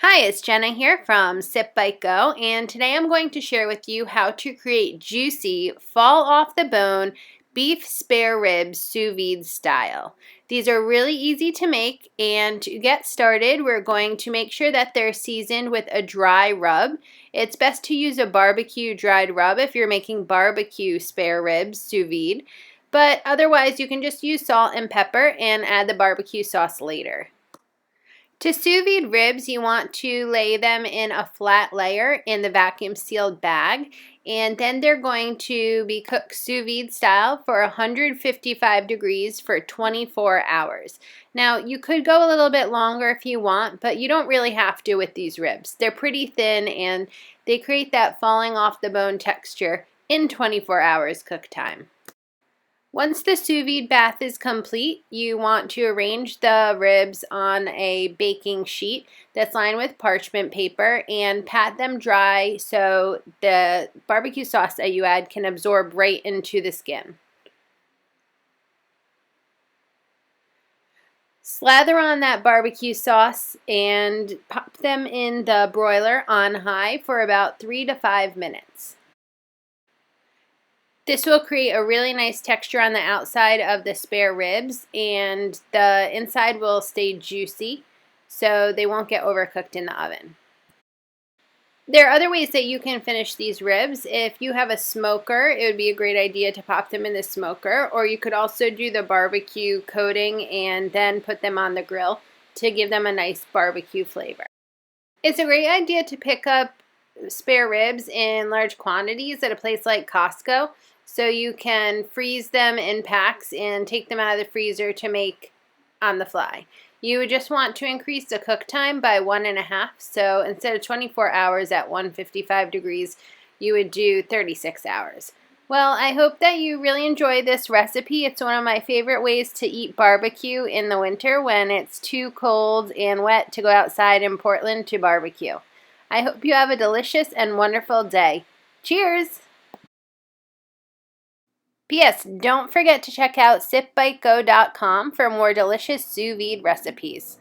Hi, it's Jenna here from Sip Bite Go, and today I'm going to share with you how to create juicy, fall off the bone beef spare ribs sous vide style. These are really easy to make, and to get started, we're going to make sure that they're seasoned with a dry rub. It's best to use a barbecue dried rub if you're making barbecue spare ribs sous vide, but otherwise you can just use salt and pepper and add the barbecue sauce later. To sous vide ribs, you want to lay them in a flat layer in the vacuum sealed bag, and then they're going to be cooked sous vide style for 155 degrees for 24 hours. Now, you could go a little bit longer if you want, but you don't really have to with these ribs. They're pretty thin and they create that falling off the bone texture in 24 hours cook time. Once the sous vide bath is complete, you want to arrange the ribs on a baking sheet that's lined with parchment paper and pat them dry so the barbecue sauce that you add can absorb right into the skin. Slather on that barbecue sauce and pop them in the broiler on high for about 3 to 5 minutes. This will create a really nice texture on the outside of the spare ribs, and the inside will stay juicy so they won't get overcooked in the oven. There are other ways that you can finish these ribs. If you have a smoker, it would be a great idea to pop them in the smoker, or you could also do the barbecue coating and then put them on the grill to give them a nice barbecue flavor. It's a great idea to pick up spare ribs in large quantities at a place like Costco, so you can freeze them in packs and take them out of the freezer to make on the fly. You would just want to increase the cook time by 1.5, so instead of 24 hours at 155 degrees, you would do 36 hours. Well, I hope that you really enjoy this recipe. It's one of my favorite ways to eat barbecue in the winter when it's too cold and wet to go outside in Portland to barbecue. I hope you have a delicious and wonderful day. Cheers! P.S. Don't forget to check out sipbitego.com for more delicious sous vide recipes.